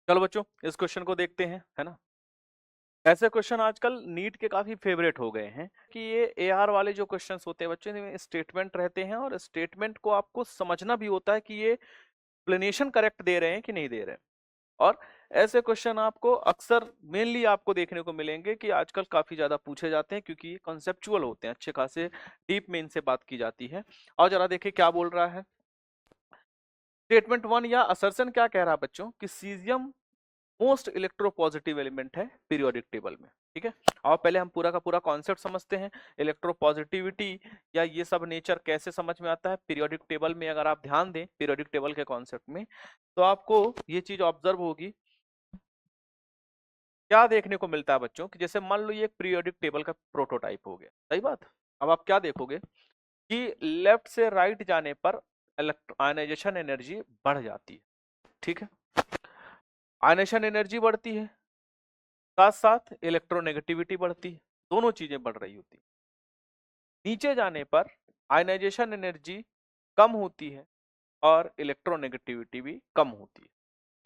चलो बच्चों इस क्वेश्चन को देखते हैं, है ना। ऐसे क्वेश्चन आजकल नीट के काफी फेवरेट हो गए हैं कि ये एआर वाले जो क्वेश्चंस होते हैं बच्चों, इनमें स्टेटमेंट रहते हैं और स्टेटमेंट को आपको समझना भी होता है कि ये एक्सप्लेनेशन करेक्ट दे रहे हैं कि नहीं दे रहे हैं। और ऐसे क्वेश्चन आपको अक्सर मेनली आपको देखने को मिलेंगे कि आजकल काफी ज्यादा पूछे जाते हैं क्योंकि ये कॉन्सेप्चुअल होते हैं, अच्छे खासे डीप में इनसे बात की जाती है। और जरा देखिए क्या बोल रहा है स्टेटमेंट वन या असर्शन। क्या कह रहा है बच्चों कि सीजियम मोस्ट इलेक्ट्रोपॉजिटिव एलिमेंट है पीरियोडिक टेबल में। ठीक है, और पहले हम पूरा का पूरा कॉन्सेप्ट समझते हैं इलेक्ट्रोपॉजिटिविटी या ये सब नेचर कैसे समझ में आता है पीरियोडिक टेबल में। अगर आप ध्यान दें पीरियोडिक टेबल के कॉन्सेप्ट में तो आपको ये चीज ऑब्जर्व होगी। क्या देखने को मिलता है बच्चों कि जैसे मान लो ये एक पीरियोडिक टेबल का प्रोटोटाइप हो गया, सही बात। अब आप क्या देखोगे कि लेफ्ट से राइट जाने पर आयनाइजेशन एनर्जी बढ़ जाती है। ठीक है, आयनाइजेशन एनर्जी बढ़ती है, साथ साथ इलेक्ट्रोनेगेटिविटी बढ़ती है, दोनों चीजें बढ़ रही होती है। नीचे जाने पर आयनाइजेशन एनर्जी कम होती है और इलेक्ट्रोनेगेटिविटी भी कम होती है।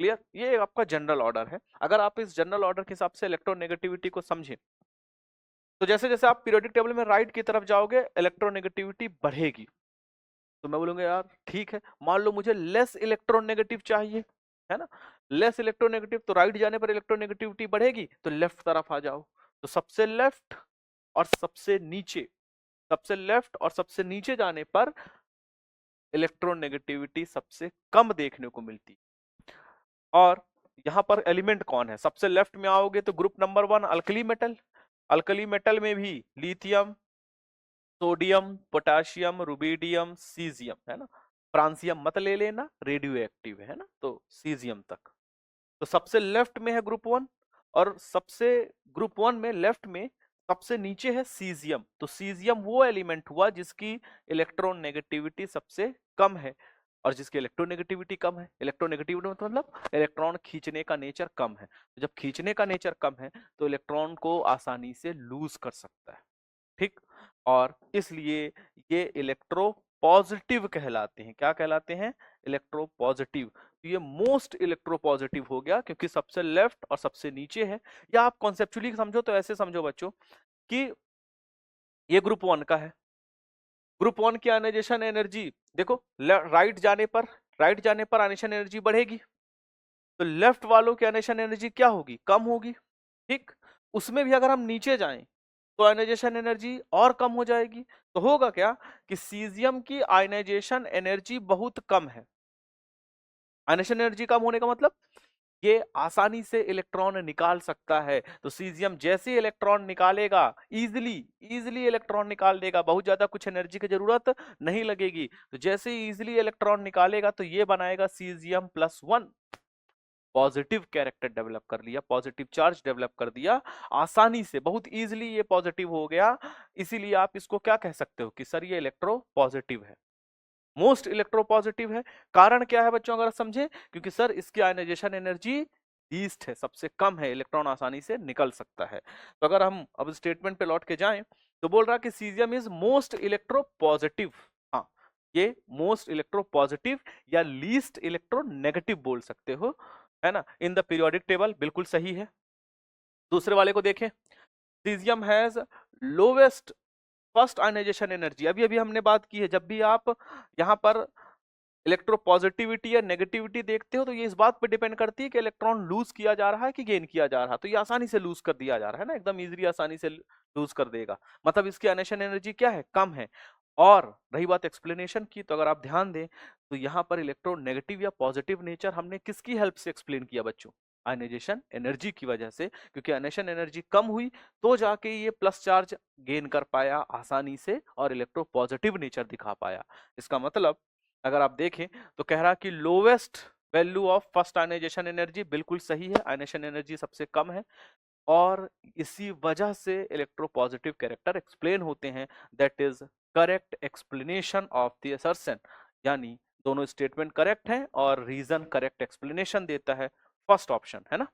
क्लियर, ये आपका जनरल ऑर्डर है। अगर आप इस जनरल ऑर्डर के हिसाब से इलेक्ट्रोनेगेटिविटी को समझें तो जैसे जैसे आप पीरियोडिक टेबल में राइट की तरफ जाओगे इलेक्ट्रोनेगेटिविटी बढ़ेगी। तो मैं बोलूंगा यार ठीक है, मान लो मुझे लेस इलेक्ट्रोनेगेटिव चाहिए, है ना। लेस इलेक्ट्रोनेगेटिव तो राइट जाने पर इलेक्ट्रोनेगेटिविटी बढ़ेगी, तो लेफ्ट तरफ आ जाओ। तो सबसे लेफ्ट और सबसे नीचे, सबसे लेफ्ट और सबसे नीचे जाने पर इलेक्ट्रोनेगेटिविटी सबसे कम देखने को मिलती। और यहां पर एलिमेंट कौन है, सबसे लेफ्ट में आओगे तो group number 1 alkali metal. Alkali metal में भी lithium, sodium, potassium, rubidium, caesium, है ना। फ्रांसियम मत ले लेना, रेडियो एक्टिव है ना, तो सीजियम तक। तो सबसे लेफ्ट में है ग्रुप 1 और सबसे ग्रुप 1 में लेफ्ट में सबसे नीचे है सीजियम। तो सीजियम वो एलिमेंट हुआ जिसकी इलेक्ट्रॉन नेगेटिविटी सबसे कम है और जिसकी इलेक्ट्रोनेगेटिविटी कम है। इलेक्ट्रोनेगेटिविटी मतलब इलेक्ट्रॉन खींचने का नेचर कम है। तो जब खींचने का नेचर कम है तो इलेक्ट्रॉन को आसानी से लूज कर सकता है। ठीक, और इसलिए ये इलेक्ट्रो पॉजिटिव कहलाते हैं। क्या कहलाते हैं, इलेक्ट्रो पॉजिटिव। तो ये मोस्ट इलेक्ट्रो पॉजिटिव हो गया क्योंकि सबसे लेफ्ट और सबसे नीचे है। या आप कॉन्सेप्चुअली समझो तो ऐसे समझो बच्चों कि ये ग्रुप 1 का है। ग्रुप 1 की आयनाइजेशन एनर्जी देखो, राइट जाने पर आयनाइजेशन एनर्जी बढ़ेगी, तो लेफ्ट वालों की आयनाइजेशन एनर्जी क्या होगी, कम होगी। ठीक, उसमें भी अगर हम नीचे जाएं तो आयनाइजेशन एनर्जी और कम हो जाएगी। तो होगा क्या कि सीजियम की आयनाइजेशन एनर्जी बहुत कम है। आयनाइजेशन एनर्जी कम होने का मतलब ये आसानी से इलेक्ट्रॉन निकाल सकता है। तो सीजियम जैसे इलेक्ट्रॉन निकालेगा, इजिली इजिली इलेक्ट्रॉन निकाल देगा, बहुत ज्यादा कुछ एनर्जी की जरूरत नहीं लगेगी। तो जैसे ही इजिली इलेक्ट्रॉन निकालेगा तो ये बनाएगा सीजियम +1, पॉजिटिव कैरेक्टर डेवलप कर लिया, पॉजिटिव चार्ज डेवलप कर दिया आसानी से, बहुत इजीली ये पॉजिटिव हो गया। इसीलिए आप इसको क्या कह सकते हो कि सर ये इलेक्ट्रो पॉजिटिव है, मोस्ट इलेक्ट्रो पॉजिटिव है। कारण क्या है बच्चों अगर समझे, क्योंकि सर इसकी आयनाइजेशन एनर्जी लीस्ट है, सबसे कम है, इलेक्ट्रॉन आसानी से निकल सकता है। तो अगर हम अब स्टेटमेंट पे लौट के जाएं तो बोल रहा कि caesium is most electro positive. हाँ, ये मोस्ट इलेक्ट्रो पॉजिटिव या लीस्ट इलेक्ट्रो नेगेटिव बोल सकते हो, है ना, इन द पीरियोडिक टेबल। बिल्कुल सही है। दूसरे वाले को देखें, caesium has lowest first ionization energy. अभी अभी हमने बात की है, जब भी आप यहां पर इलेक्ट्रो पॉजिटिविटी या नेगेटिविटी देखते हो तो ये इस बात पर डिपेंड करती है कि इलेक्ट्रॉन लूज किया जा रहा है कि गेन किया जा रहा है। तो ये आसानी से लूज कर दिया जा रहा है ना, एकदम इजीली आसानी से लूज कर देगा, मतलब इसकी आयनाइजेशन एनर्जी क्या है, कम है। और रही बात एक्सप्लेनेशन की, तो अगर आप ध्यान दें तो यहाँ पर इलेक्ट्रोनेगेटिव या पॉजिटिव नेचर हमने किसकी हेल्प से एक्सप्लेन किया बच्चों, आयनाइजेशन एनर्जी की वजह से। क्योंकि आयनाइजेशन एनर्जी कम हुई तो जाके ये प्लस चार्ज गेन कर पाया आसानी से और इलेक्ट्रो पॉजिटिव नेचर दिखा पाया। इसका मतलब अगर आप देखें तो कह रहा कि lowest value of first ionization energy, बिल्कुल सही है, आयनाइजेशन एनर्जी सबसे कम है और इसी वजह से इलेक्ट्रोपॉजिटिव कैरेक्टर एक्सप्लेन होते हैं। That is correct explanation of the assertion. यानी दोनों स्टेटमेंट करेक्ट हैं और रीजन करेक्ट एक्सप्लेनेशन देता है, फर्स्ट ऑप्शन, है ना।